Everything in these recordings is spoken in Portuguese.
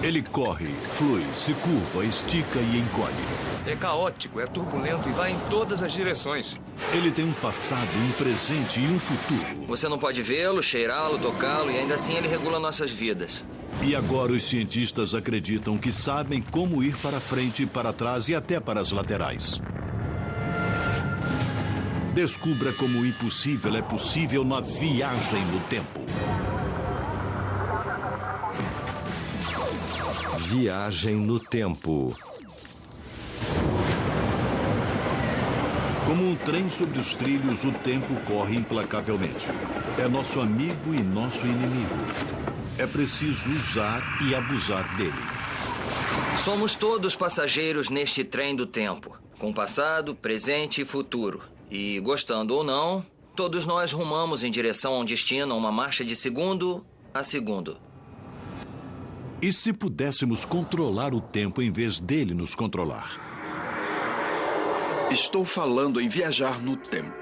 Ele corre, flui, se curva, estica e encolhe. É caótico, é turbulento e vai em todas as direções. Ele tem um passado, um presente e um futuro. Você não pode vê-lo, cheirá-lo, tocá-lo e ainda assim ele regula nossas vidas. E agora os cientistas acreditam que sabem como ir para frente, para trás e até para as laterais. Descubra como o impossível é possível na viagem no tempo. Viagem no tempo. Como um trem sobre os trilhos, o tempo corre implacavelmente. É nosso amigo e nosso inimigo. É preciso usar e abusar dele. Somos todos passageiros neste trem do tempo, com passado, presente e futuro. E, gostando ou não, todos nós rumamos em direção a um destino, a uma marcha de segundo a segundo. E se pudéssemos controlar o tempo em vez dele nos controlar? Estou falando em viajar no tempo.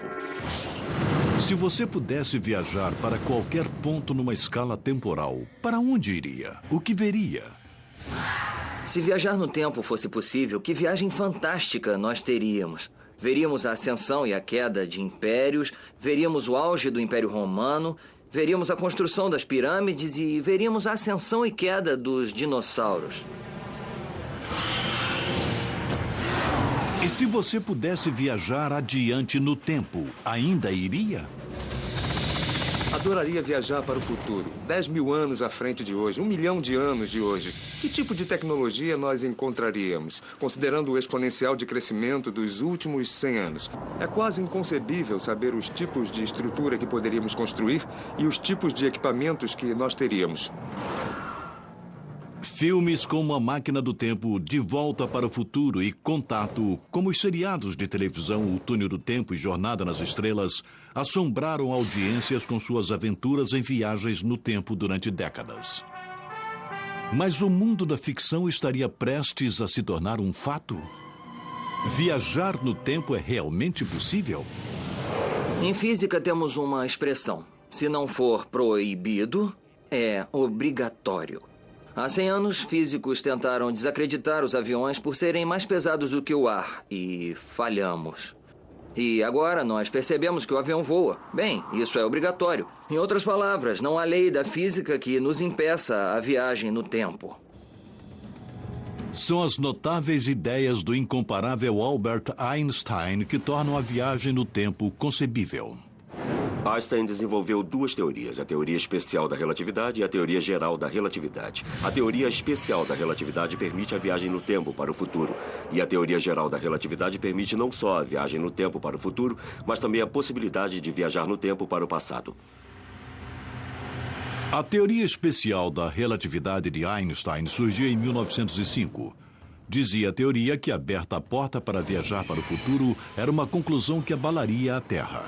Se você pudesse viajar para qualquer ponto numa escala temporal, para onde iria? O que veria? Se viajar no tempo fosse possível, que viagem fantástica nós teríamos. Veríamos a ascensão e a queda de impérios, veríamos o auge do Império Romano, veríamos a construção das pirâmides e veríamos a ascensão e queda dos dinossauros. E se você pudesse viajar adiante no tempo, ainda iria? Adoraria viajar para o futuro. 10.000 anos à frente de hoje, 1 milhão de anos de hoje. Que tipo de tecnologia nós encontraríamos, considerando o exponencial de crescimento dos últimos 100 anos? É quase inconcebível saber os tipos de estrutura que poderíamos construir e os tipos de equipamentos que nós teríamos. Filmes como A Máquina do Tempo, De Volta para o Futuro e Contato, como os seriados de televisão O Túnel do Tempo e Jornada nas Estrelas, assombraram audiências com suas aventuras em viagens no tempo durante décadas. Mas o mundo da ficção estaria prestes a se tornar um fato? Viajar no tempo é realmente possível? Em física temos uma expressão. Se não for proibido, é obrigatório. Há 100 anos, físicos tentaram desacreditar os aviões por serem mais pesados do que o ar e falhamos. E agora nós percebemos que o avião voa. Bem, isso é obrigatório. Em outras palavras, não há lei da física que nos impeça a viagem no tempo. São as notáveis ideias do incomparável Albert Einstein que tornam a viagem no tempo concebível. Einstein desenvolveu duas teorias, a teoria especial da relatividade e a teoria geral da relatividade. A teoria especial da relatividade permite a viagem no tempo para o futuro. E a teoria geral da relatividade permite não só a viagem no tempo para o futuro, mas também a possibilidade de viajar no tempo para o passado. A teoria especial da relatividade de Einstein surgiu em 1905. Dizia a teoria que, aberta a porta para viajar para o futuro, era uma conclusão que abalaria a Terra.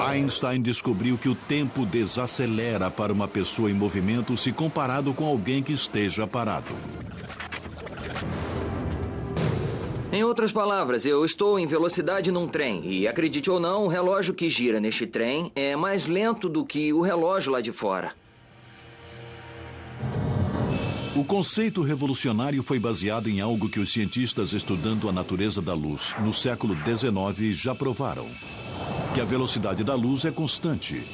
Einstein descobriu que o tempo desacelera para uma pessoa em movimento se comparado com alguém que esteja parado. Em outras palavras, eu estou em velocidade num trem e, acredite ou não, o relógio que gira neste trem é mais lento do que o relógio lá de fora. O conceito revolucionário foi baseado em algo que os cientistas estudando a natureza da luz no século XIX já provaram. Que a velocidade da luz é constante.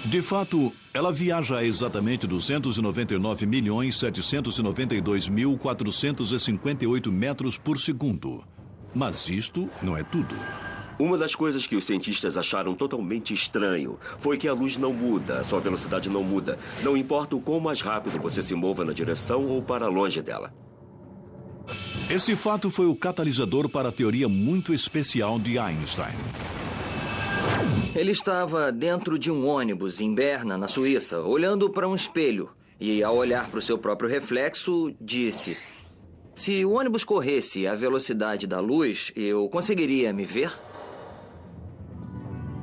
De fato, ela viaja a exatamente 299.792.458 metros por segundo. Mas isto não é tudo. Uma das coisas que os cientistas acharam totalmente estranho foi que a luz não muda, a sua velocidade não muda. Não importa o quão mais rápido você se mova na direção ou para longe dela. Esse fato foi o catalisador para a teoria muito especial de Einstein. Ele estava dentro de um ônibus em Berna, na Suíça, olhando para um espelho. E, ao olhar para o seu próprio reflexo, disse: se o ônibus corresse à velocidade da luz, eu conseguiria me ver?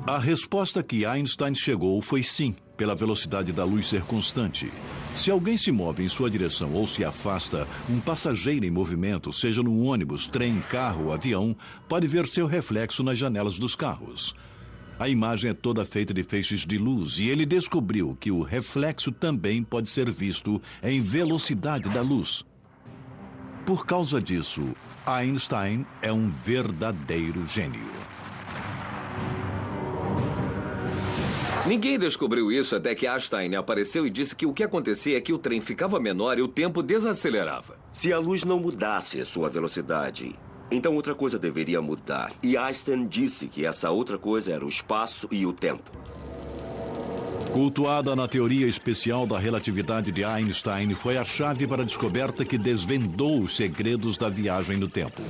A resposta que Einstein chegou foi sim, pela velocidade da luz ser constante. Se alguém se move em sua direção ou se afasta, um passageiro em movimento, seja num ônibus, trem, carro ou avião, pode ver seu reflexo nas janelas dos carros. A imagem é toda feita de feixes de luz e ele descobriu que o reflexo também pode ser visto em velocidade da luz. Por causa disso, Einstein é um verdadeiro gênio. Ninguém descobriu isso até que Einstein apareceu e disse que o que acontecia é que o trem ficava menor e o tempo desacelerava. Se a luz não mudasse sua velocidade, então outra coisa deveria mudar. E Einstein disse que essa outra coisa era o espaço e o tempo. Cultuada na teoria especial da relatividade de Einstein, foi a chave para a descoberta que desvendou os segredos da viagem no tempo.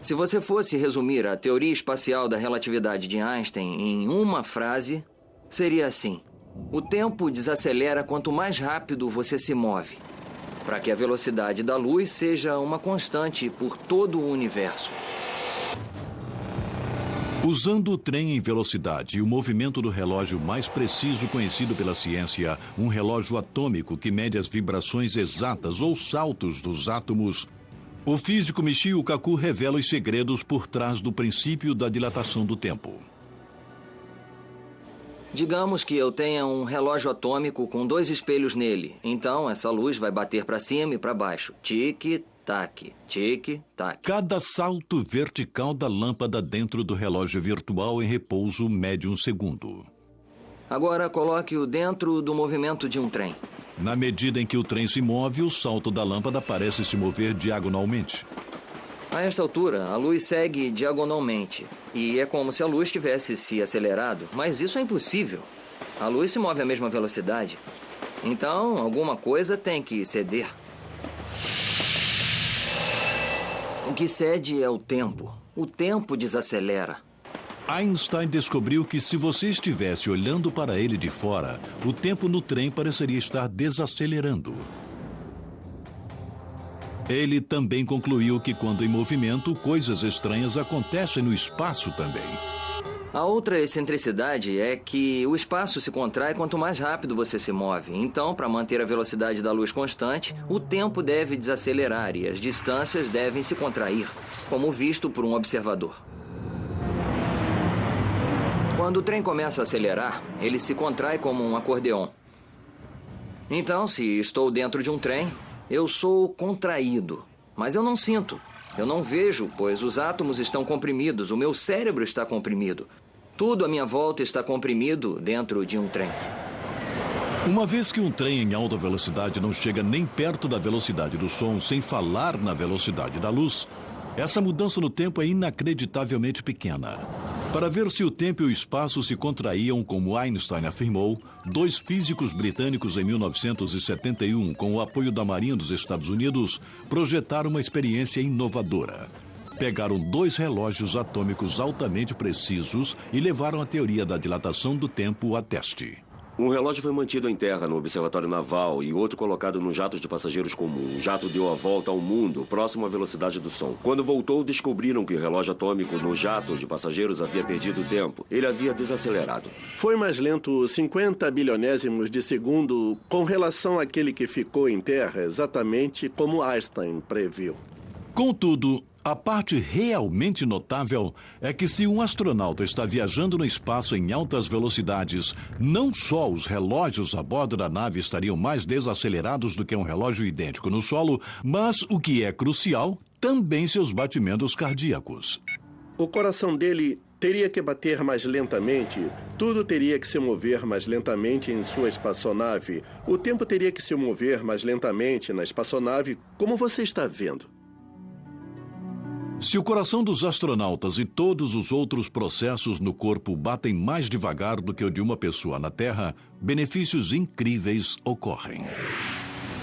Se você fosse resumir a teoria espacial da relatividade de Einstein em uma frase, seria assim: o tempo desacelera quanto mais rápido você se move, para que a velocidade da luz seja uma constante por todo o universo. Usando o trem em velocidade e o movimento do relógio mais preciso conhecido pela ciência, um relógio atômico que mede as vibrações exatas ou saltos dos átomos, o físico Michio Kaku revela os segredos por trás do princípio da dilatação do tempo. Digamos que eu tenha um relógio atômico com 2 espelhos nele. Então, essa luz vai bater para cima e para baixo. Tic-tac, tic-tac. Cada salto vertical da lâmpada dentro do relógio virtual em repouso mede 1 segundo. Agora, coloque-o dentro do movimento de um trem. Na medida em que o trem se move, o salto da lâmpada parece se mover diagonalmente. A esta altura, a luz segue diagonalmente. E é como se a luz tivesse se acelerado, mas isso é impossível. A luz se move à mesma velocidade. Então, alguma coisa tem que ceder. O que cede é o tempo. O tempo desacelera. Einstein descobriu que se você estivesse olhando para ele de fora, o tempo no trem pareceria estar desacelerando. Ele também concluiu que quando em movimento, coisas estranhas acontecem no espaço também. A outra excentricidade é que o espaço se contrai quanto mais rápido você se move. Então, para manter a velocidade da luz constante, o tempo deve desacelerar e as distâncias devem se contrair, como visto por um observador. Quando o trem começa a acelerar, ele se contrai como um acordeon. Então, se estou dentro de um trem, eu sou contraído, mas eu não sinto. Eu não vejo, pois os átomos estão comprimidos, o meu cérebro está comprimido. Tudo à minha volta está comprimido dentro de um trem. Uma vez que um trem em alta velocidade não chega nem perto da velocidade do som, sem falar na velocidade da luz, essa mudança no tempo é inacreditavelmente pequena. Para ver se o tempo e o espaço se contraíam, como Einstein afirmou, 2 físicos britânicos em 1971, com o apoio da Marinha dos Estados Unidos, projetaram uma experiência inovadora. Pegaram 2 relógios atômicos altamente precisos e levaram a teoria da dilatação do tempo a teste. Um relógio foi mantido em terra no Observatório Naval e outro colocado num jato de passageiros comum. O jato deu a volta ao mundo, próximo à velocidade do som. Quando voltou, descobriram que o relógio atômico no jato de passageiros havia perdido tempo. Ele havia desacelerado. Foi mais lento 50 bilionésimos de segundo com relação àquele que ficou em terra, exatamente como Einstein previu. Contudo, a parte realmente notável é que se um astronauta está viajando no espaço em altas velocidades, não só os relógios a bordo da nave estariam mais desacelerados do que um relógio idêntico no solo, mas, o que é crucial, também seus batimentos cardíacos. O coração dele teria que bater mais lentamente, tudo teria que se mover mais lentamente em sua espaçonave, o tempo teria que se mover mais lentamente na espaçonave, como você está vendo. Se o coração dos astronautas e todos os outros processos no corpo batem mais devagar do que o de uma pessoa na Terra, benefícios incríveis ocorrem.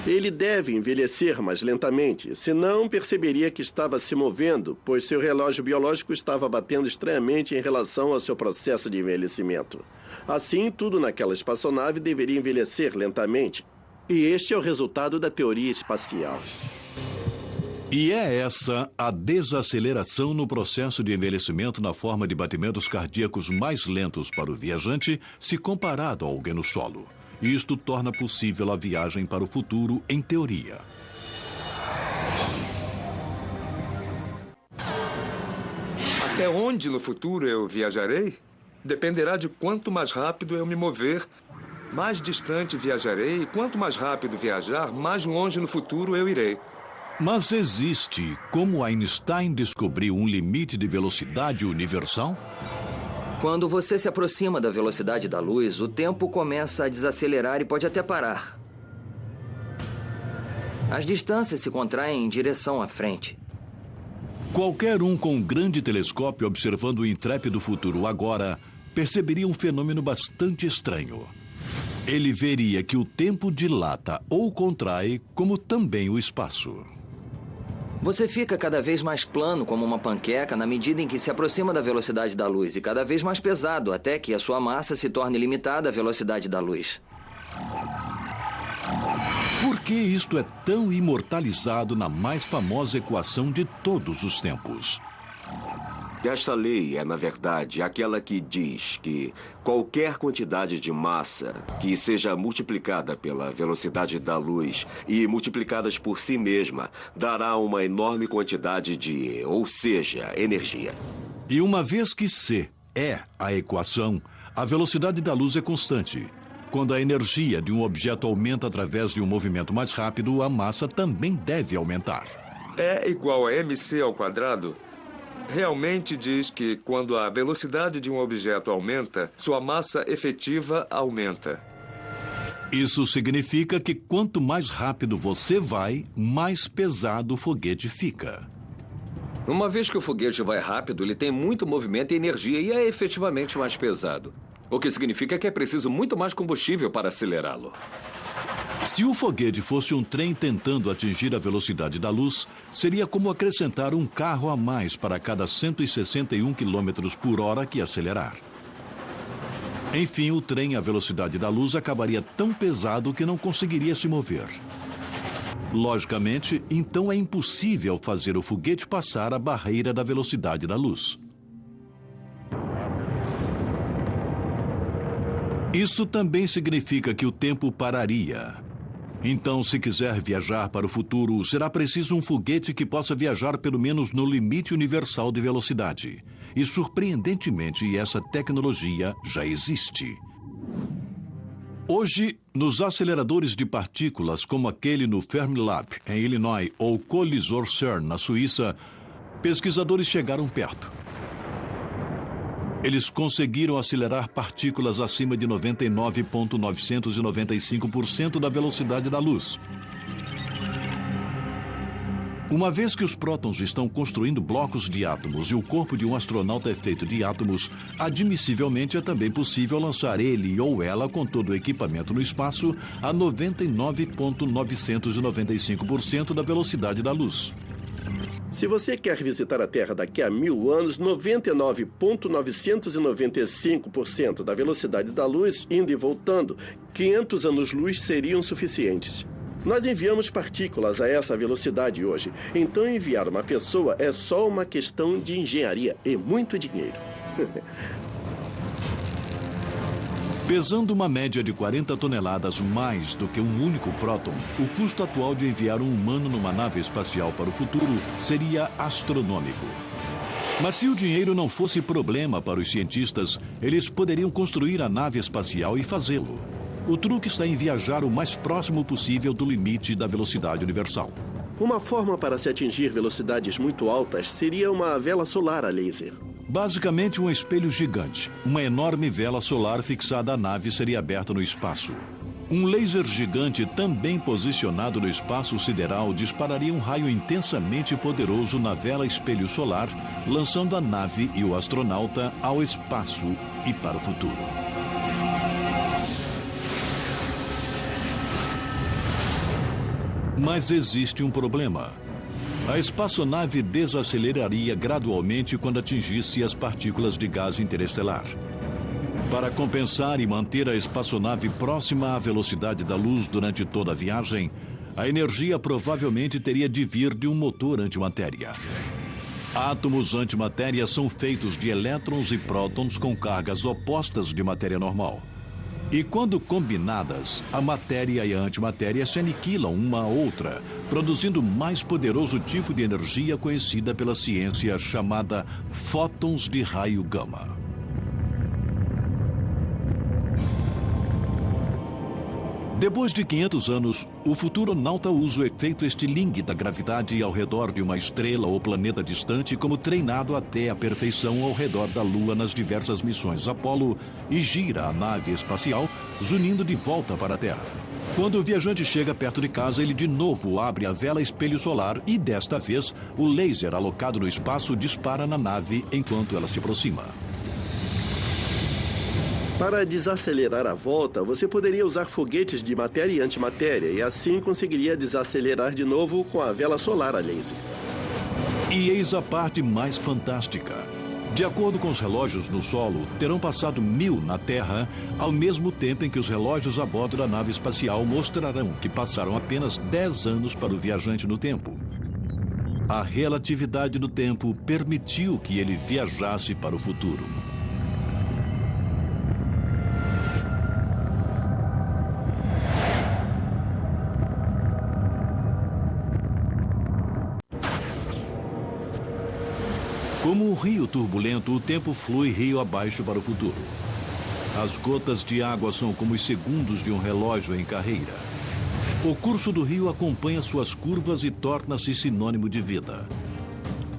Ele deve envelhecer mais lentamente, senão perceberia que estava se movendo, pois seu relógio biológico estava batendo estranhamente em relação ao seu processo de envelhecimento. Assim, tudo naquela espaçonave deveria envelhecer lentamente. E este é o resultado da teoria espacial. E é essa a desaceleração no processo de envelhecimento na forma de batimentos cardíacos mais lentos para o viajante se comparado a alguém no solo. Isto torna possível a viagem para o futuro em teoria. Até onde no futuro eu viajarei? Dependerá de quanto mais rápido eu me mover, mais distante viajarei, e quanto mais rápido viajar, mais longe no futuro eu irei. Mas existe como Einstein descobriu um limite de velocidade universal? Quando você se aproxima da velocidade da luz, o tempo começa a desacelerar e pode até parar. As distâncias se contraem em direção à frente. Qualquer um com um grande telescópio observando o intrépido futuro agora perceberia um fenômeno bastante estranho. Ele veria que o tempo dilata ou contrai, como também o espaço. Você fica cada vez mais plano como uma panqueca na medida em que se aproxima da velocidade da luz e cada vez mais pesado até que a sua massa se torne limitada à velocidade da luz. Por que isto é tão imortalizado na mais famosa equação de todos os tempos? Esta lei é, na verdade, aquela que diz que qualquer quantidade de massa que seja multiplicada pela velocidade da luz e multiplicadas por si mesma dará uma enorme quantidade de E, ou seja, energia. E uma vez que C é a equação, a velocidade da luz é constante. Quando a energia de um objeto aumenta através de um movimento mais rápido, a massa também deve aumentar. E igual a mc ao quadrado realmente diz que quando a velocidade de um objeto aumenta, sua massa efetiva aumenta. Isso significa que quanto mais rápido você vai, mais pesado o foguete fica. Uma vez que o foguete vai rápido, ele tem muito movimento e energia e é efetivamente mais pesado. O que significa que é preciso muito mais combustível para acelerá-lo. Se o foguete fosse um trem tentando atingir a velocidade da luz, seria como acrescentar um carro a mais para cada 161 km por hora que acelerar. Enfim, o trem à velocidade da luz acabaria tão pesado que não conseguiria se mover. Logicamente, então é impossível fazer o foguete passar a barreira da velocidade da luz. Isso também significa que o tempo pararia. Então, se quiser viajar para o futuro, será preciso um foguete que possa viajar pelo menos no limite universal de velocidade. E, surpreendentemente, essa tecnologia já existe. Hoje, nos aceleradores de partículas, como aquele no Fermilab, em Illinois, ou Colisor CERN, na Suíça, pesquisadores chegaram perto. Eles conseguiram acelerar partículas acima de 99,995% da velocidade da luz. Uma vez que os prótons estão construindo blocos de átomos e o corpo de um astronauta é feito de átomos, admissivelmente é também possível lançar ele ou ela com todo o equipamento no espaço a 99,995% da velocidade da luz. Se você quer visitar a Terra daqui a 1000 anos, 99,995% da velocidade da luz, indo e voltando, 500 anos-luz seriam suficientes. Nós enviamos partículas a essa velocidade hoje. Então, enviar uma pessoa é só uma questão de engenharia e muito dinheiro. Pesando uma média de 40 toneladas mais do que um único próton, o custo atual de enviar um humano numa nave espacial para o futuro seria astronômico. Mas se o dinheiro não fosse problema para os cientistas, eles poderiam construir a nave espacial e fazê-lo. O truque está em viajar o mais próximo possível do limite da velocidade universal. Uma forma para se atingir velocidades muito altas seria uma vela solar a laser. Basicamente, um espelho gigante. Uma enorme vela solar fixada à nave seria aberta no espaço. Um laser gigante também posicionado no espaço sideral dispararia um raio intensamente poderoso na vela espelho solar, lançando a nave e o astronauta ao espaço e para o futuro. Mas existe um problema. A espaçonave desaceleraria gradualmente quando atingisse as partículas de gás interestelar. Para compensar e manter a espaçonave próxima à velocidade da luz durante toda a viagem, a energia provavelmente teria de vir de um motor antimatéria. Átomos antimatéria são feitos de elétrons e prótons com cargas opostas de matéria normal. E quando combinadas, a matéria e a antimatéria se aniquilam uma à outra, produzindo o mais poderoso tipo de energia conhecida pela ciência chamada fótons de raio gama. Depois de 500 anos, o futuronauta usa o efeito estilingue da gravidade ao redor de uma estrela ou planeta distante como treinado até a perfeição ao redor da Lua nas diversas missões Apollo e gira a nave espacial, zunindo de volta para a Terra. Quando o viajante chega perto de casa, ele de novo abre a vela espelho solar e, desta vez, o laser alocado no espaço dispara na nave enquanto ela se aproxima. Para desacelerar a volta, você poderia usar foguetes de matéria e antimatéria e assim conseguiria desacelerar de novo com a vela solar a laser. E eis a parte mais fantástica. De acordo com os relógios no solo, terão passado 1000 na Terra, ao mesmo tempo em que os relógios a bordo da nave espacial mostrarão que passaram apenas 10 anos para o viajante no tempo. A relatividade do tempo permitiu que ele viajasse para o futuro. Como um rio turbulento, o tempo flui rio abaixo para o futuro. As gotas de água são como os segundos de um relógio em carreira. O curso do rio acompanha suas curvas e torna-se sinônimo de vida.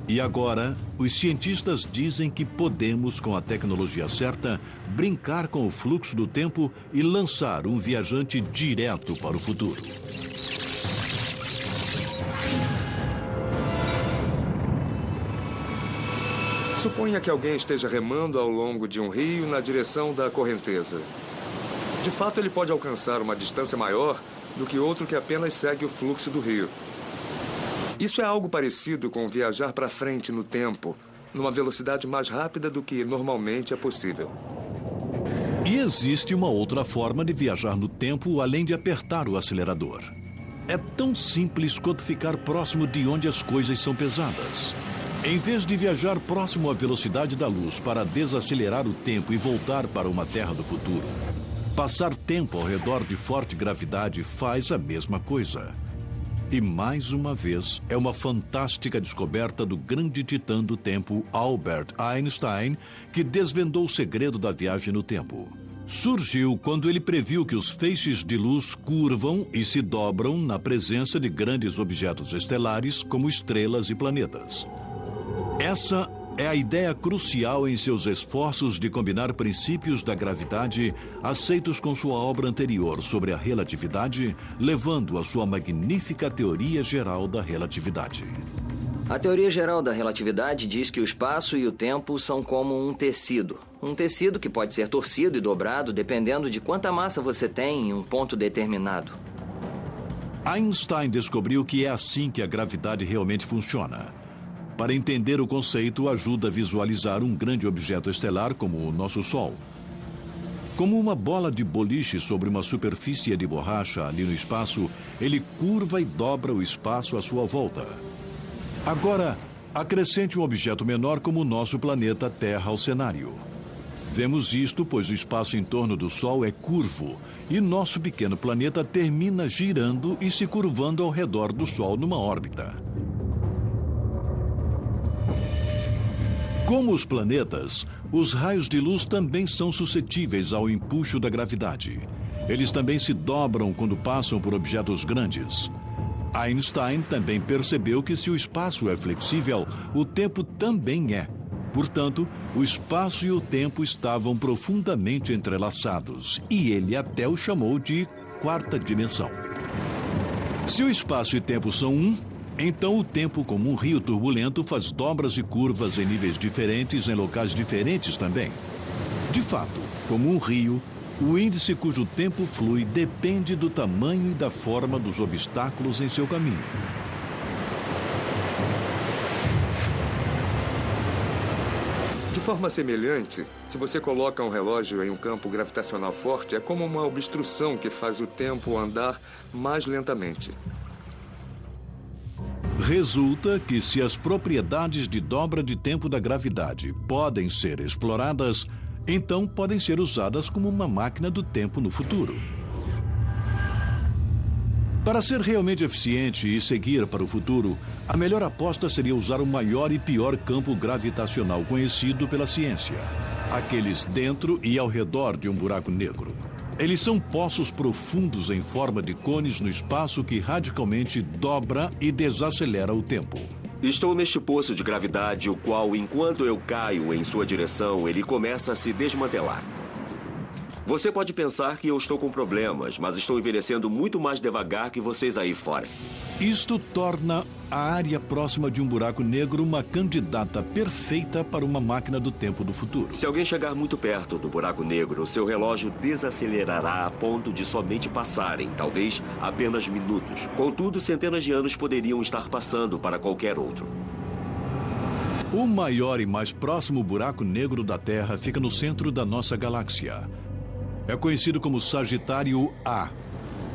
E agora, os cientistas dizem que podemos, com a tecnologia certa, brincar com o fluxo do tempo e lançar um viajante direto para o futuro. Suponha que alguém esteja remando ao longo de um rio na direção da correnteza. De fato, ele pode alcançar uma distância maior do que outro que apenas segue o fluxo do rio. Isso é algo parecido com viajar para frente no tempo, numa velocidade mais rápida do que normalmente é possível. E existe uma outra forma de viajar no tempo além de apertar o acelerador. É tão simples quanto ficar próximo de onde as coisas são pesadas. Em vez de viajar próximo à velocidade da luz para desacelerar o tempo e voltar para uma terra do futuro, passar tempo ao redor de forte gravidade faz a mesma coisa. E mais uma vez, é uma fantástica descoberta do grande titã do tempo, Albert Einstein, que desvendou o segredo da viagem no tempo. Surgiu quando ele previu que os feixes de luz curvam e se dobram na presença de grandes objetos estelares como estrelas e planetas. Essa é a ideia crucial em seus esforços de combinar princípios da gravidade aceitos com sua obra anterior sobre a relatividade, levando à sua magnífica teoria geral da relatividade. A teoria geral da relatividade diz que o espaço e o tempo são como um tecido. Um tecido que pode ser torcido e dobrado dependendo de quanta massa você tem em um ponto determinado. Einstein descobriu que é assim que a gravidade realmente funciona. Para entender o conceito, ajuda a visualizar um grande objeto estelar como o nosso Sol. Como uma bola de boliche sobre uma superfície de borracha ali no espaço, ele curva e dobra o espaço à sua volta. Agora, acrescente um objeto menor como o nosso planeta Terra ao cenário. Vemos isto pois o espaço em torno do Sol é curvo e nosso pequeno planeta termina girando e se curvando ao redor do Sol numa órbita. Como os planetas, os raios de luz também são suscetíveis ao empuxo da gravidade. Eles também se dobram quando passam por objetos grandes. Einstein também percebeu que se o espaço é flexível, o tempo também é. Portanto, o espaço e o tempo estavam profundamente entrelaçados, e ele até o chamou de quarta dimensão. Se o espaço e tempo são um, então o tempo, como um rio turbulento, faz dobras e curvas em níveis diferentes em locais diferentes também. De fato, como um rio, o índice cujo tempo flui depende do tamanho e da forma dos obstáculos em seu caminho. De forma semelhante, se você coloca um relógio em um campo gravitacional forte, é como uma obstrução que faz o tempo andar mais lentamente. Resulta que se as propriedades de dobra de tempo da gravidade podem ser exploradas, então podem ser usadas como uma máquina do tempo no futuro. Para ser realmente eficiente e seguir para o futuro, a melhor aposta seria usar o maior e pior campo gravitacional conhecido pela ciência, aqueles dentro e ao redor de um buraco negro. Eles são poços profundos em forma de cones no espaço que radicalmente dobra e desacelera o tempo. Estou neste poço de gravidade, o qual, enquanto eu caio em sua direção, ele começa a se desmantelar. Você pode pensar que eu estou com problemas, mas estou envelhecendo muito mais devagar que vocês aí fora. Isto torna a área próxima de um buraco negro uma candidata perfeita para uma máquina do tempo do futuro. Se alguém chegar muito perto do buraco negro, seu relógio desacelerará a ponto de somente passarem, talvez apenas minutos. Contudo, centenas de anos poderiam estar passando para qualquer outro. O maior e mais próximo buraco negro da Terra fica no centro da nossa galáxia. É conhecido como Sagitário A,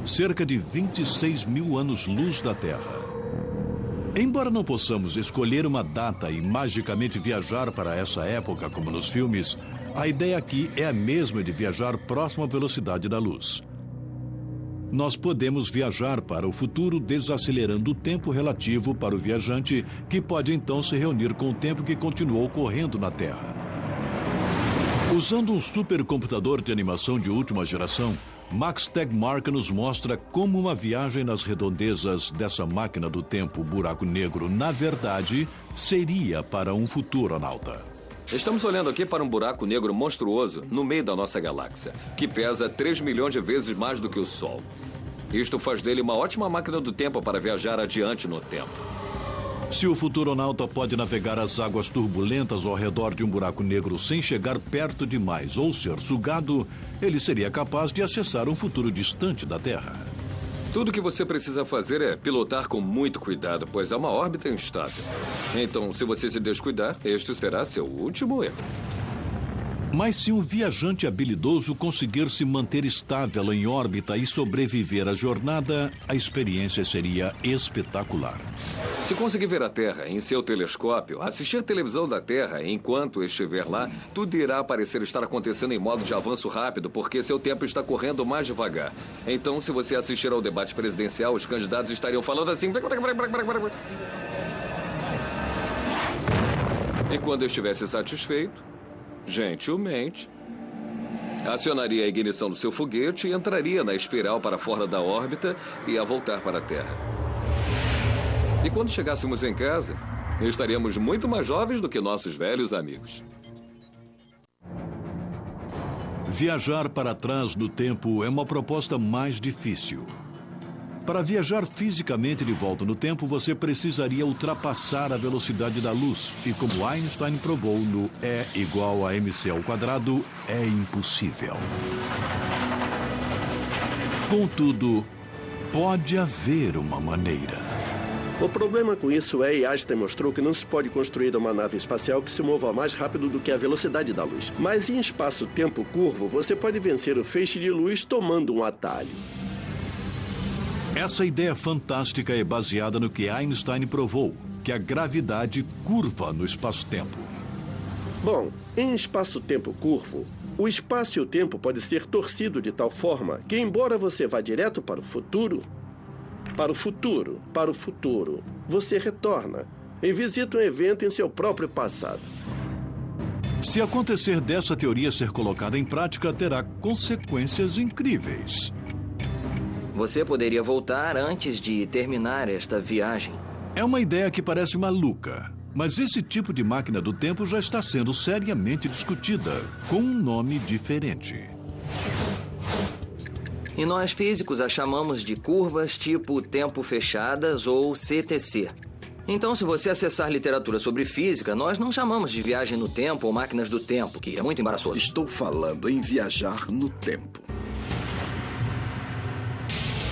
cerca de 26 mil anos-luz da Terra. Embora não possamos escolher uma data e magicamente viajar para essa época, como nos filmes, a ideia aqui é a mesma de viajar próximo à velocidade da luz. Nós podemos viajar para o futuro desacelerando o tempo relativo para o viajante, que pode então se reunir com o tempo que continuou correndo na Terra. Usando um supercomputador de animação de última geração, Max Tegmark nos mostra como uma viagem nas redondezas dessa máquina do tempo buraco negro, na verdade, seria para um futuronauta. Estamos olhando aqui para um buraco negro monstruoso no meio da nossa galáxia, que pesa 3 milhões de vezes mais do que o Sol. Isto faz dele uma ótima máquina do tempo para viajar adiante no tempo. Se o futuronauta pode navegar as águas turbulentas ao redor de um buraco negro sem chegar perto demais ou ser sugado, ele seria capaz de acessar um futuro distante da Terra. Tudo que você precisa fazer é pilotar com muito cuidado, pois é uma órbita instável. Então, se você se descuidar, este será seu último erro. Mas se um viajante habilidoso conseguir se manter estável em órbita e sobreviver à jornada, a experiência seria espetacular. Se conseguir ver a Terra em seu telescópio, assistir televisão da Terra enquanto estiver lá, tudo irá parecer estar acontecendo em modo de avanço rápido, porque seu tempo está correndo mais devagar. Então, se você assistir ao debate presidencial, os candidatos estariam falando assim... E quando eu estivesse satisfeito, gentilmente, acionaria a ignição do seu foguete e entraria na espiral para fora da órbita e ia voltar para a Terra. E quando chegássemos em casa, estaríamos muito mais jovens do que nossos velhos amigos. Viajar para trás no tempo é uma proposta mais difícil. Para viajar fisicamente de volta no tempo, você precisaria ultrapassar a velocidade da luz. E como Einstein provou no E igual a mc ao quadrado, é impossível. Contudo, pode haver uma maneira. O problema com isso é, e Einstein mostrou, que não se pode construir uma nave espacial que se mova mais rápido do que a velocidade da luz. Mas em espaço-tempo curvo, você pode vencer o feixe de luz tomando um atalho. Essa ideia fantástica é baseada no que Einstein provou, que a gravidade curva no espaço-tempo. Bom, em espaço-tempo curvo, o espaço e o tempo pode ser torcido de tal forma que, embora você vá direto para o futuro, você retorna e visita um evento em seu próprio passado. Se acontecer dessa teoria ser colocada em prática, terá consequências incríveis. Você poderia voltar antes de terminar esta viagem. É uma ideia que parece maluca, mas esse tipo de máquina do tempo já está sendo seriamente discutida, com um nome diferente. E nós físicos a chamamos de curvas tipo tempo fechadas ou CTC. Então, se você acessar literatura sobre física, nós não chamamos de viagem no tempo ou máquinas do tempo, que é muito embaraçoso. Estou falando em viajar no tempo.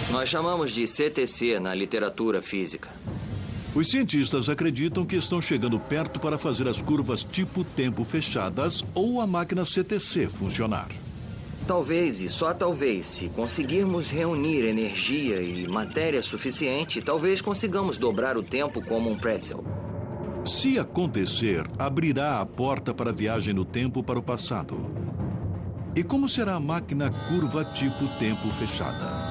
Nós chamamos de CTC na literatura física. Os cientistas acreditam que estão chegando perto para fazer as curvas tipo tempo fechadas ou a máquina CTC funcionar. Talvez, e só talvez, se conseguirmos reunir energia e matéria suficiente, talvez consigamos dobrar o tempo como um pretzel. Se acontecer, abrirá a porta para a viagem no tempo para o passado. E como será a máquina curva tipo tempo fechada?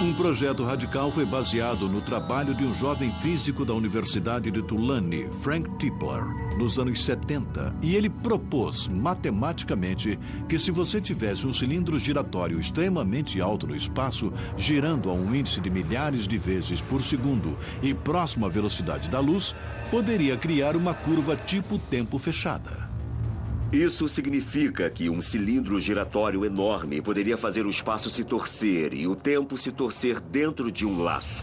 Um projeto radical foi baseado no trabalho de um jovem físico da Universidade de Tulane, Frank Tipler. nos anos 70, e ele propôs matematicamente que se você tivesse um cilindro giratório extremamente alto no espaço, girando a um índice de milhares de vezes por segundo e próximo à velocidade da luz, poderia criar uma curva tipo tempo fechada. Isso significa que um cilindro giratório enorme poderia fazer o espaço se torcer e o tempo se torcer dentro de um laço.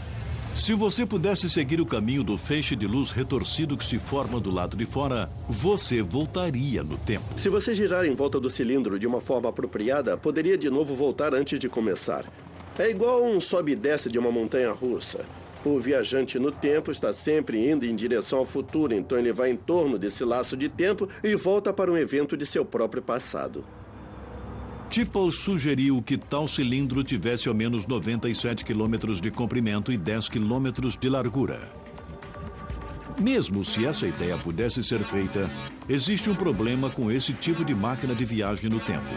Se você pudesse seguir o caminho do feixe de luz retorcido que se forma do lado de fora, você voltaria no tempo. Se você girar em volta do cilindro de uma forma apropriada, poderia de novo voltar antes de começar. É igual um sobe e desce de uma montanha russa. O viajante no tempo está sempre indo em direção ao futuro, então ele vai em torno desse laço de tempo e volta para um evento de seu próprio passado. Tipple sugeriu que tal cilindro tivesse ao menos 97 quilômetros de comprimento e 10 quilômetros de largura. Mesmo se essa ideia pudesse ser feita, existe um problema com esse tipo de máquina de viagem no tempo.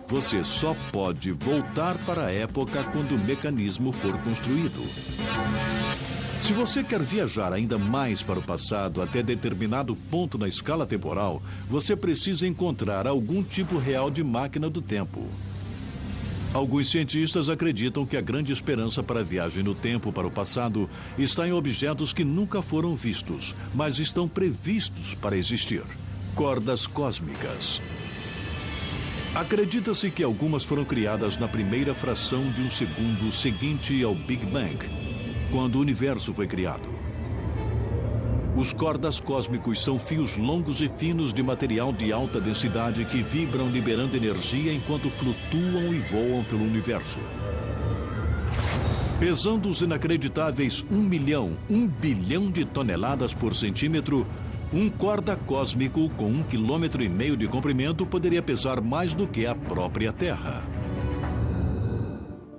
Você só pode voltar para a época quando o mecanismo for construído. Se você quer viajar ainda mais para o passado até determinado ponto na escala temporal, você precisa encontrar algum tipo real de máquina do tempo. Alguns cientistas acreditam que a grande esperança para a viagem no tempo para o passado está em objetos que nunca foram vistos, mas estão previstos para existir. Cordas cósmicas. Acredita-se que algumas foram criadas na primeira fração de um segundo seguinte ao Big Bang, quando o universo foi criado. Os cordas cósmicos são fios longos e finos de material de alta densidade que vibram liberando energia enquanto flutuam e voam pelo universo. Pesando os inacreditáveis 1 bilhão de toneladas por centímetro, um corda cósmico com 1,5 km de comprimento poderia pesar mais do que a própria Terra.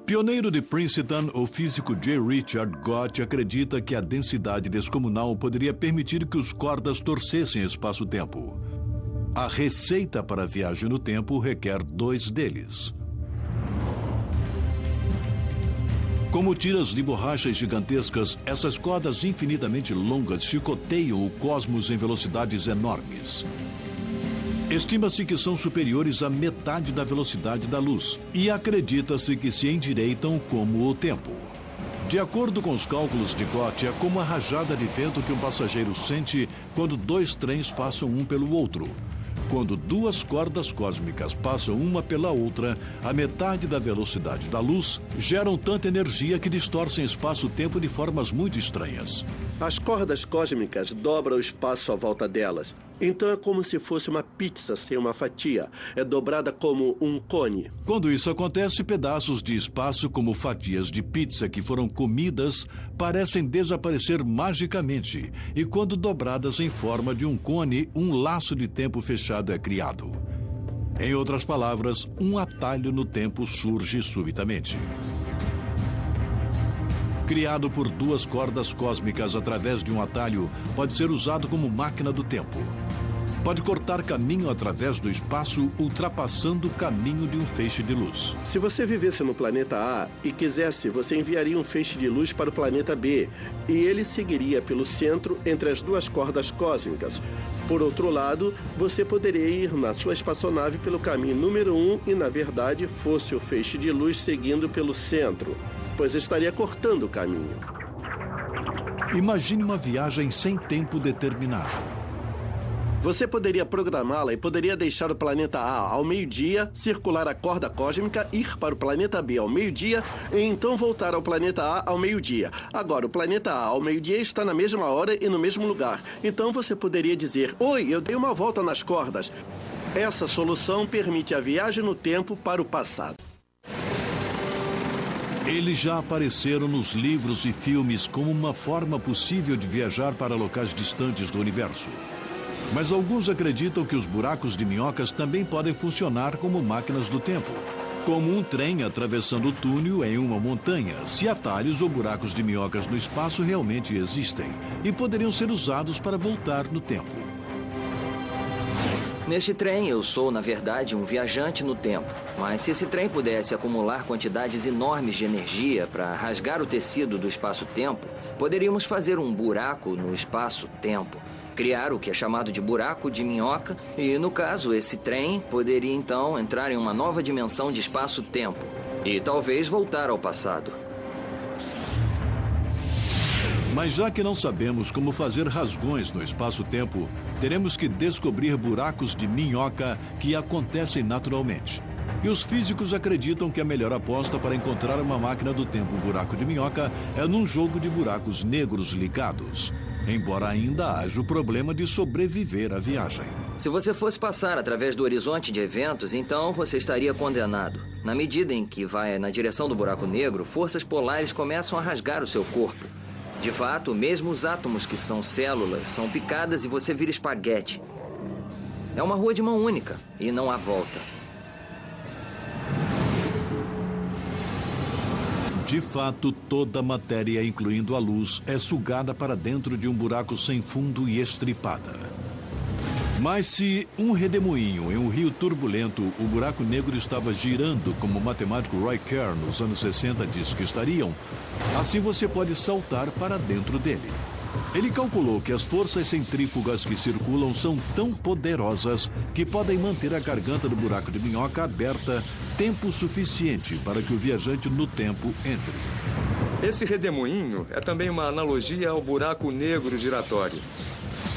Pioneiro de Princeton, o físico J. Richard Gott acredita que a densidade descomunal poderia permitir que os cordas torcessem espaço-tempo. A receita para a viagem no tempo requer 2 deles. Como tiras de borrachas gigantescas, essas cordas infinitamente longas chicoteiam o cosmos em velocidades enormes. Estima-se que são superiores à metade da velocidade da luz e acredita-se que se endireitam como o tempo. De acordo com os cálculos de Gott, é como a rajada de vento que um passageiro sente quando 2 trens passam um pelo outro. Quando 2 cordas cósmicas passam uma pela outra, a metade da velocidade da luz, geram tanta energia que distorcem espaço-tempo de formas muito estranhas. As cordas cósmicas dobram o espaço à volta delas. Então é como se fosse uma pizza sem uma fatia. É dobrada como um cone. Quando isso acontece, pedaços de espaço como fatias de pizza que foram comidas parecem desaparecer magicamente. E quando dobradas em forma de um cone, um laço de tempo fechado é criado. Em outras palavras, um atalho no tempo surge subitamente. Criado por 2 cordas cósmicas através de um atalho, pode ser usado como máquina do tempo. Pode cortar caminho através do espaço, ultrapassando o caminho de um feixe de luz. Se você vivesse no planeta A e quisesse, você enviaria um feixe de luz para o planeta B, e ele seguiria pelo centro entre as 2 cordas cósmicas. Por outro lado, você poderia ir na sua espaçonave pelo caminho número 1 e, na verdade, fosse o feixe de luz seguindo pelo centro, pois estaria cortando o caminho. Imagine uma viagem sem tempo determinado. Você poderia programá-la e poderia deixar o planeta A ao meio-dia, circular a corda cósmica, ir para o planeta B ao meio-dia e então voltar ao planeta A ao meio-dia. Agora, o planeta A ao meio-dia está na mesma hora e no mesmo lugar. Então você poderia dizer: "Oi, eu dei uma volta nas cordas." Essa solução permite a viagem no tempo para o passado. Eles já apareceram nos livros e filmes como uma forma possível de viajar para locais distantes do universo. Mas alguns acreditam que os buracos de minhocas também podem funcionar como máquinas do tempo. Como um trem atravessando o túnel em uma montanha, se atalhos ou buracos de minhocas no espaço realmente existem e poderiam ser usados para voltar no tempo. Neste trem, eu sou, na verdade, um viajante no tempo. Mas se esse trem pudesse acumular quantidades enormes de energia para rasgar o tecido do espaço-tempo, poderíamos fazer um buraco no espaço-tempo. criar o que é chamado de buraco de minhoca, e, no caso, esse trem poderia então entrar em uma nova dimensão de espaço-tempo e talvez voltar ao passado. Mas já que não sabemos como fazer rasgões no espaço-tempo, teremos que descobrir buracos de minhoca que acontecem naturalmente. E os físicos acreditam que a melhor aposta para encontrar uma máquina do tempo buraco de minhoca é num jogo de buracos negros ligados. Embora ainda haja o problema de sobreviver à viagem. Se você fosse passar através do horizonte de eventos, então você estaria condenado. Na medida em que vai na direção do buraco negro, forças polares começam a rasgar o seu corpo. De fato, mesmo os átomos que são células são picadas e você vira espaguete. É uma rua de mão única e não há volta. De fato, toda a matéria, incluindo a luz, é sugada para dentro de um buraco sem fundo e estripada. Mas se um redemoinho em um rio turbulento, o buraco negro estava girando como o matemático Roy Kerr nos anos 60 disse que estariam, assim você pode saltar para dentro dele. Ele calculou que as forças centrífugas que circulam são tão poderosas que podem manter a garganta do buraco de minhoca aberta tempo suficiente para que o viajante no tempo entre. Esse redemoinho é também uma analogia ao buraco negro giratório.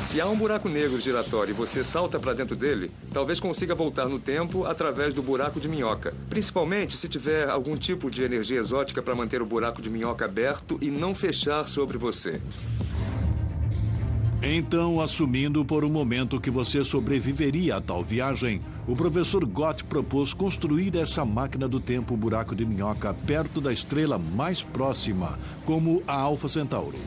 Se há um buraco negro giratório e você salta para dentro dele, talvez consiga voltar no tempo através do buraco de minhoca. Principalmente se tiver algum tipo de energia exótica para manter o buraco de minhoca aberto e não fechar sobre você. Então, assumindo por um momento que você sobreviveria a tal viagem, o professor Gott propôs construir essa máquina do tempo buraco de minhoca perto da estrela mais próxima, como a Alfa Centauro.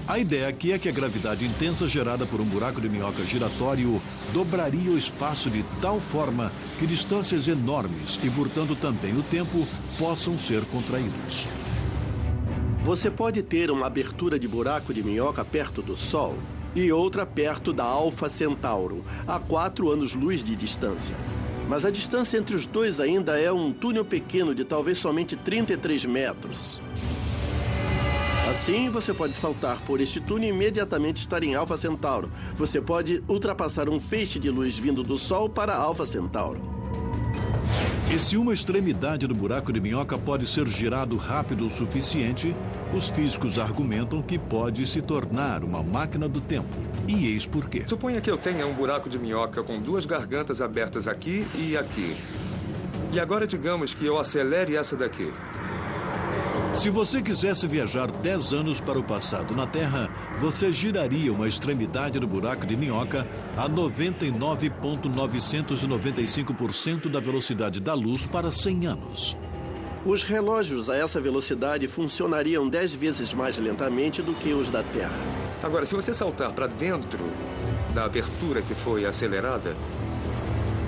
A ideia aqui é que a gravidade intensa gerada por um buraco de minhoca giratório dobraria o espaço de tal forma que distâncias enormes e, portanto, também o tempo, possam ser contraídos. Você pode ter uma abertura de buraco de minhoca perto do Sol e outra perto da Alfa Centauro, a 4 anos-luz de distância. Mas a distância entre os dois ainda é um túnel pequeno de talvez somente 33 metros. Assim, você pode saltar por este túnel e imediatamente estar em Alfa Centauro. Você pode ultrapassar um feixe de luz vindo do Sol para Alfa Centauro. E se uma extremidade do buraco de minhoca pode ser girado rápido o suficiente, os físicos argumentam que pode se tornar uma máquina do tempo. E eis por quê. Suponha que eu tenha um buraco de minhoca com 2 gargantas abertas aqui e aqui. E agora digamos que eu acelere essa daqui. Se você quisesse viajar 10 anos para o passado na Terra, você giraria uma extremidade do buraco de minhoca a 99,995% da velocidade da luz para 100 anos. Os relógios a essa velocidade funcionariam 10 vezes mais lentamente do que os da Terra. Agora, se você saltar para dentro da abertura que foi acelerada,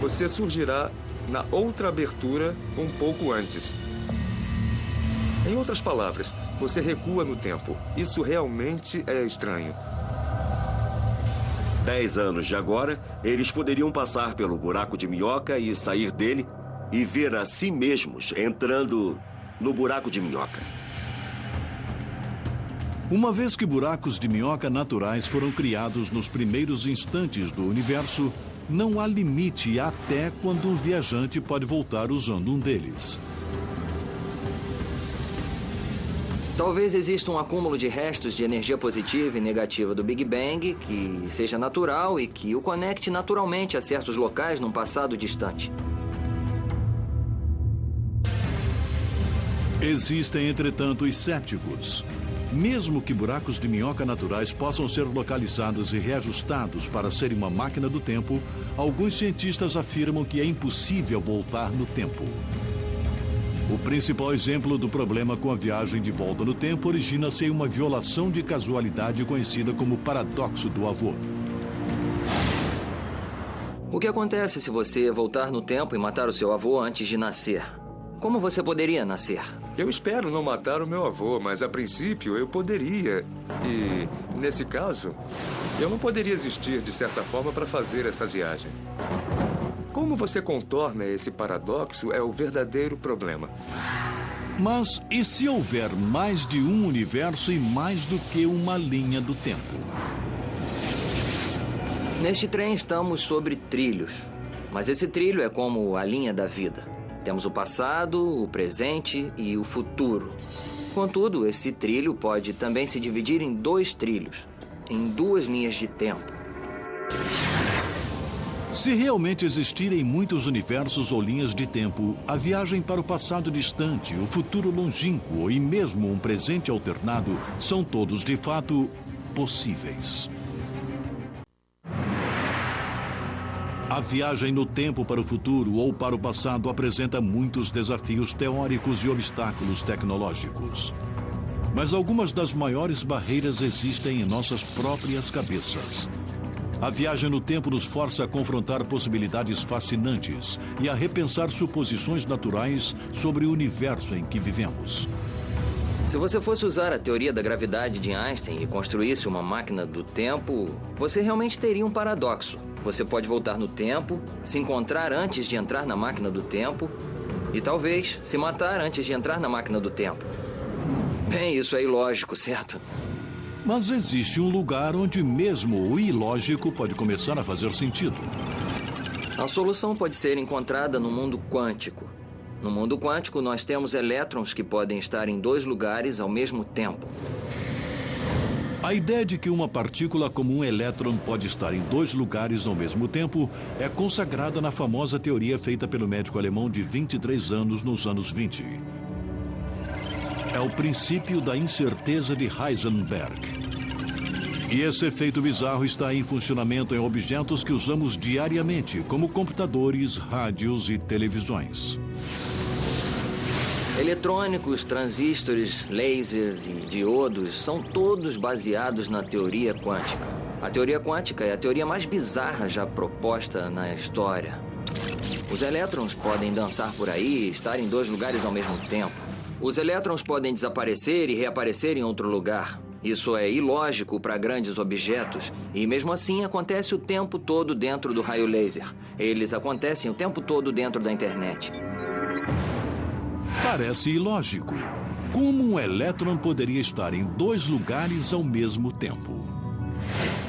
você surgirá na outra abertura um pouco antes. Em outras palavras, você recua no tempo. Isso realmente é estranho. 10 anos de agora, eles poderiam passar pelo buraco de minhoca e sair dele e ver a si mesmos entrando no buraco de minhoca. Uma vez que buracos de minhoca naturais foram criados nos primeiros instantes do universo, não há limite até quando um viajante pode voltar usando um deles. Talvez exista um acúmulo de restos de energia positiva e negativa do Big Bang que seja natural e que o conecte naturalmente a certos locais num passado distante. Existem, entretanto, os céticos. Mesmo que buracos de minhoca naturais possam ser localizados e reajustados para serem uma máquina do tempo, alguns cientistas afirmam que é impossível voltar no tempo. O principal exemplo do problema com a viagem de volta no tempo origina-se em uma violação de casualidade conhecida como paradoxo do avô. O que acontece se você voltar no tempo e matar o seu avô antes de nascer? Como você poderia nascer? Eu espero não matar o meu avô, mas a princípio eu poderia. E, nesse caso, eu não poderia existir de certa forma para fazer essa viagem. Como você contorna esse paradoxo é o verdadeiro problema. Mas e se houver mais de um universo e mais do que uma linha do tempo? Neste trem estamos sobre trilhos, mas esse trilho é como a linha da vida. Temos o passado, o presente e o futuro. Contudo, esse trilho pode também se dividir em 2 trilhos, em 2 linhas de tempo. Se realmente existirem muitos universos ou linhas de tempo, a viagem para o passado distante, o futuro longínquo e mesmo um presente alternado são todos, de fato, possíveis. A viagem no tempo para o futuro ou para o passado apresenta muitos desafios teóricos e obstáculos tecnológicos. Mas algumas das maiores barreiras existem em nossas próprias cabeças. A viagem no tempo nos força a confrontar possibilidades fascinantes e a repensar suposições naturais sobre o universo em que vivemos. Se você fosse usar a teoria da gravidade de Einstein e construísse uma máquina do tempo, você realmente teria um paradoxo. Você pode voltar no tempo, se encontrar antes de entrar na máquina do tempo e talvez se matar antes de entrar na máquina do tempo. Bem, isso é ilógico, certo? Mas existe um lugar onde mesmo o ilógico pode começar a fazer sentido. A solução pode ser encontrada no mundo quântico. No mundo quântico, nós temos elétrons que podem estar em 2 lugares ao mesmo tempo. A ideia de que uma partícula como um elétron pode estar em 2 lugares ao mesmo tempo é consagrada na famosa teoria feita pelo médico alemão de 23 anos nos anos 20. É o princípio da incerteza de Heisenberg. E esse efeito bizarro está em funcionamento em objetos que usamos diariamente, como computadores, rádios e televisões. Eletrônicos, transistores, lasers e diodos são todos baseados na teoria quântica. A teoria quântica é a teoria mais bizarra já proposta na história. Os elétrons podem dançar por aí e estar em 2 lugares ao mesmo tempo. Os elétrons podem desaparecer e reaparecer em outro lugar. Isso é ilógico para grandes objetos e, mesmo assim, acontece o tempo todo dentro do raio laser. Eles acontecem o tempo todo dentro da internet. Parece ilógico. Como um elétron poderia estar em 2 lugares ao mesmo tempo?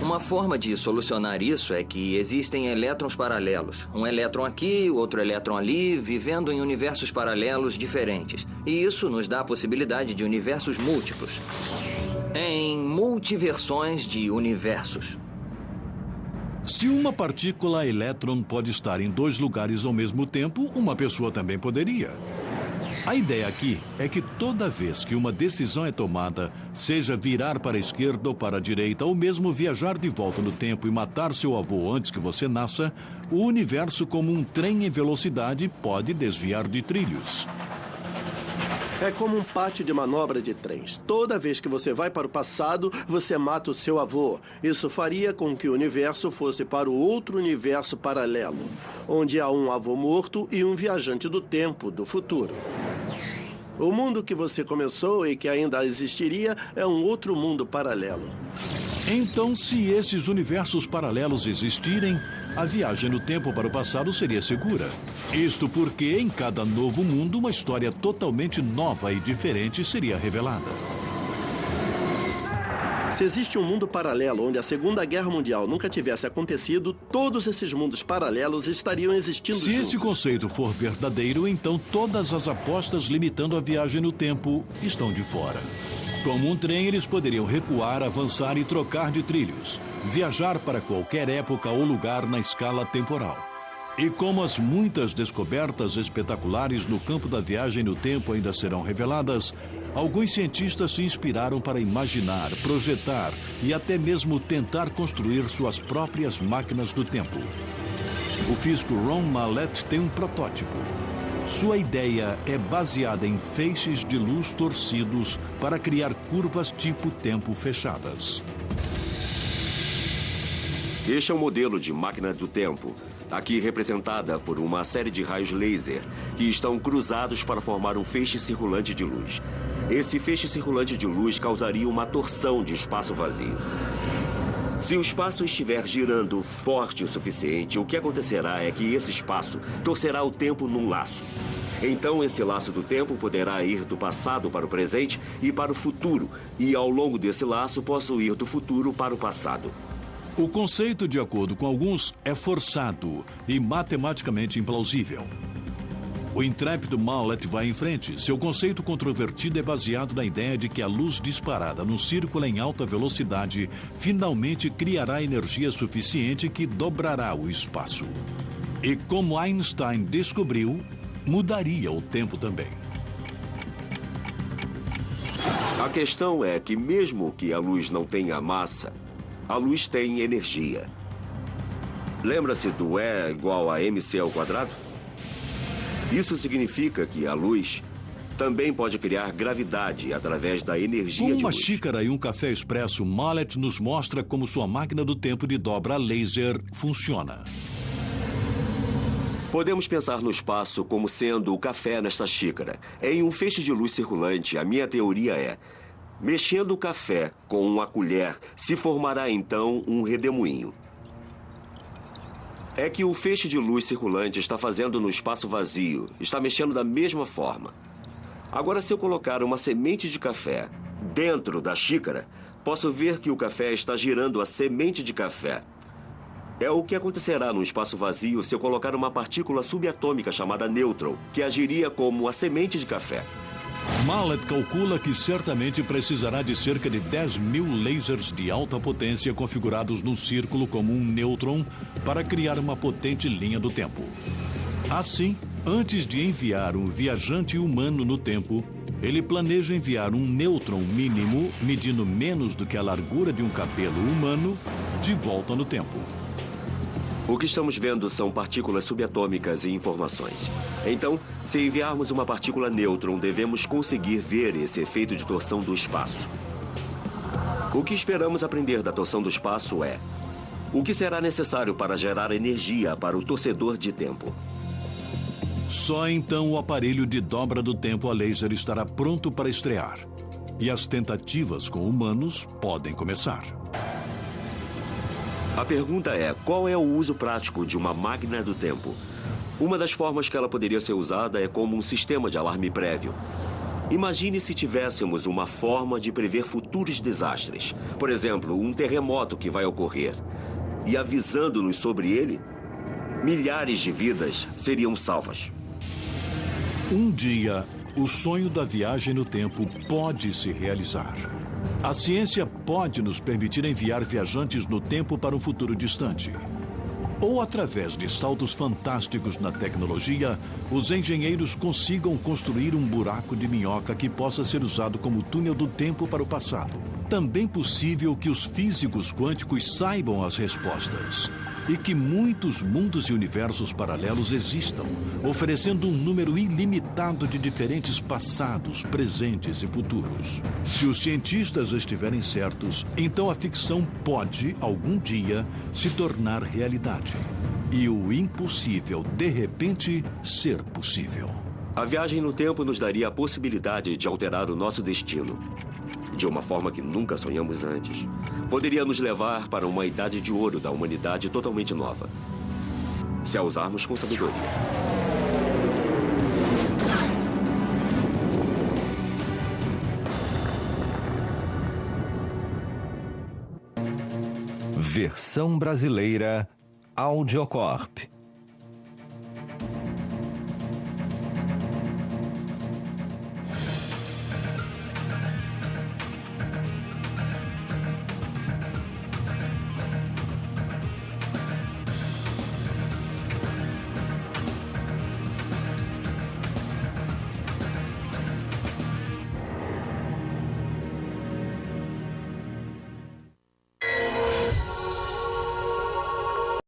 Uma forma de solucionar isso é que existem elétrons paralelos. Um elétron aqui, outro elétron ali, vivendo em universos paralelos diferentes. E isso nos dá a possibilidade de universos múltiplos. Em multiversões de universos. Se uma partícula elétron pode estar em 2 lugares ao mesmo tempo, uma pessoa também poderia. A ideia aqui é que toda vez que uma decisão é tomada, seja virar para a esquerda ou para a direita, ou mesmo viajar de volta no tempo e matar seu avô antes que você nasça, o universo, como um trem em velocidade, pode desviar de trilhos. É como um pátio de manobra de trens. Toda vez que você vai para o passado, você mata o seu avô. Isso faria com que o universo fosse para o outro universo paralelo, onde há um avô morto e um viajante do tempo, do futuro. O mundo que você começou e que ainda existiria é um outro mundo paralelo. Então, se esses universos paralelos existirem, a viagem no tempo para o passado seria segura. Isto porque, em cada novo mundo, uma história totalmente nova e diferente seria revelada. Se existe um mundo paralelo onde a Segunda Guerra Mundial nunca tivesse acontecido, todos esses mundos paralelos estariam existindo juntos. Se esse conceito for verdadeiro, então todas as apostas limitando a viagem no tempo estão de fora. Como um trem, eles poderiam recuar, avançar e trocar de trilhos, viajar para qualquer época ou lugar na escala temporal. E como as muitas descobertas espetaculares no campo da viagem no tempo ainda serão reveladas, alguns cientistas se inspiraram para imaginar, projetar e até mesmo tentar construir suas próprias máquinas do tempo. O físico Ron Mallett tem um protótipo. Sua ideia é baseada em feixes de luz torcidos para criar curvas tipo tempo fechadas. Este é um modelo de máquina do tempo, aqui representada por uma série de raios laser que estão cruzados para formar um feixe circulante de luz. Esse feixe circulante de luz causaria uma torção de espaço vazio. Se o espaço estiver girando forte o suficiente, o que acontecerá é que esse espaço torcerá o tempo num laço. Então, esse laço do tempo poderá ir do passado para o presente e para o futuro, e ao longo desse laço posso ir do futuro para o passado. O conceito, de acordo com alguns, é forçado e matematicamente implausível. O intrépido Mallet vai em frente. Seu conceito controvertido é baseado na ideia de que a luz disparada num círculo em alta velocidade finalmente criará energia suficiente que dobrará o espaço. E como Einstein descobriu, mudaria o tempo também. A questão é que mesmo que a luz não tenha massa, a luz tem energia. Lembra-se do E igual a mc ao quadrado? Isso significa que a luz também pode criar gravidade através da energia Com de uma luz. xícara e um café expresso, Mallet nos mostra como sua máquina do tempo de dobra laser funciona. Podemos pensar no espaço como sendo o café nesta xícara. Em um feixe de luz circulante, a minha teoria é: mexendo o café com uma colher, se formará então um redemoinho. É que o feixe de luz circulante está fazendo no espaço vazio, está mexendo da mesma forma. Agora, se eu colocar uma semente de café dentro da xícara, posso ver que o café está girando a semente de café. É o que acontecerá no espaço vazio se eu colocar uma partícula subatômica chamada nêutron, que agiria como a semente de café. Mallet calcula que certamente precisará de cerca de 10.000 lasers de alta potência configurados num círculo como um nêutron para criar uma potente linha do tempo. Assim, antes de enviar um viajante humano no tempo, ele planeja enviar um nêutron mínimo, medindo menos do que a largura de um cabelo humano, de volta no tempo. O que estamos vendo são partículas subatômicas e informações. Então, se enviarmos uma partícula nêutron, devemos conseguir ver esse efeito de torção do espaço. O que esperamos aprender da torção do espaço é: o que será necessário para gerar energia para o torcedor de tempo? Só então o aparelho de dobra do tempo a laser estará pronto para estrear. E as tentativas com humanos podem começar. A pergunta é: qual é o uso prático de uma máquina do tempo? Uma das formas que ela poderia ser usada é como um sistema de alarme prévio. Imagine se tivéssemos uma forma de prever futuros desastres. Por exemplo, um terremoto que vai ocorrer. E avisando-nos sobre ele, milhares de vidas seriam salvas. Um dia, o sonho da viagem no tempo pode se realizar. A ciência pode nos permitir enviar viajantes no tempo para um futuro distante. Ou, através de saltos fantásticos na tecnologia, os engenheiros consigam construir um buraco de minhoca que possa ser usado como túnel do tempo para o passado. Também possível que os físicos quânticos saibam as respostas e que muitos mundos e universos paralelos existam, oferecendo um número ilimitado de diferentes passados, presentes e futuros. Se os cientistas estiverem certos, então a ficção pode, algum dia, se tornar realidade. E o impossível, de repente, ser possível. A viagem no tempo nos daria a possibilidade de alterar o nosso destino, de uma forma que nunca sonhamos antes. Poderia nos levar para uma idade de ouro da humanidade totalmente nova, se a usarmos com sabedoria. Versão brasileira Audiocorp.